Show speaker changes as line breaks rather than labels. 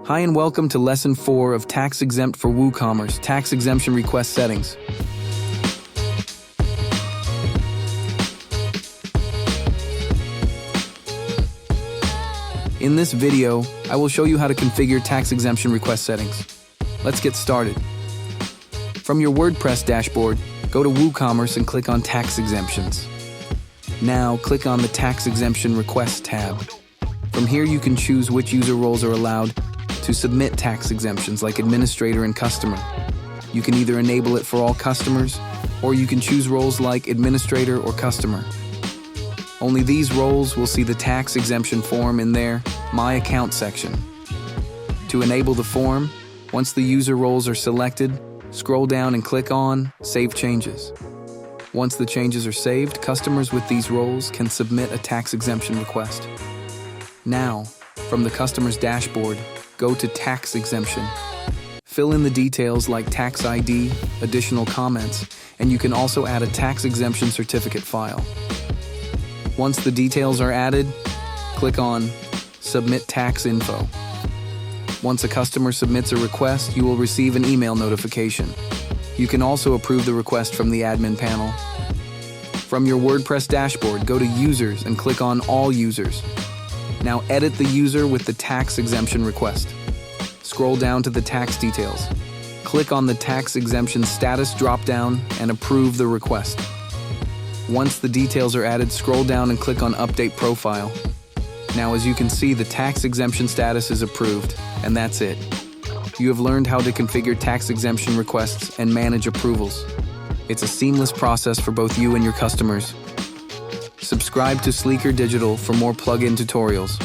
Hi and welcome to Lesson 4 of Tax Exempt for WooCommerce, Tax Exemption Request Settings. In this video, I will show you how to configure tax exemption request settings. Let's get started. From your WordPress dashboard, go to WooCommerce and click on Tax Exemptions. Now, click on the Tax Exemption Request tab. From here, you can choose which user roles are allowed to submit tax exemptions like administrator and customer. You can either enable it for all customers, or you can choose roles like administrator or customer. Only these roles will see the tax exemption form in their My Account section. To enable the form, once the user roles are selected, scroll down and click on Save Changes. Once the changes are saved, customers with these roles can submit a tax exemption request. Now, from the customer's dashboard, go to Tax Exemption. Fill in the details like tax ID, additional comments, and you can also add a tax exemption certificate file. Once the details are added, click on Submit Tax Info. Once a customer submits a request, you will receive an email notification. You can also approve the request from the admin panel. From your WordPress dashboard, go to Users and click on All Users. Now edit the user with the tax exemption request. Scroll down to the tax details. Click on the tax exemption status drop-down and approve the request. Once the details are added, scroll down and click on Update Profile. Now, as you can see, the tax exemption status is approved, and that's it. You have learned how to configure tax exemption requests and manage approvals. It's a seamless process for both you and your customers. Subscribe to Sleekr Digital for more plugin tutorials.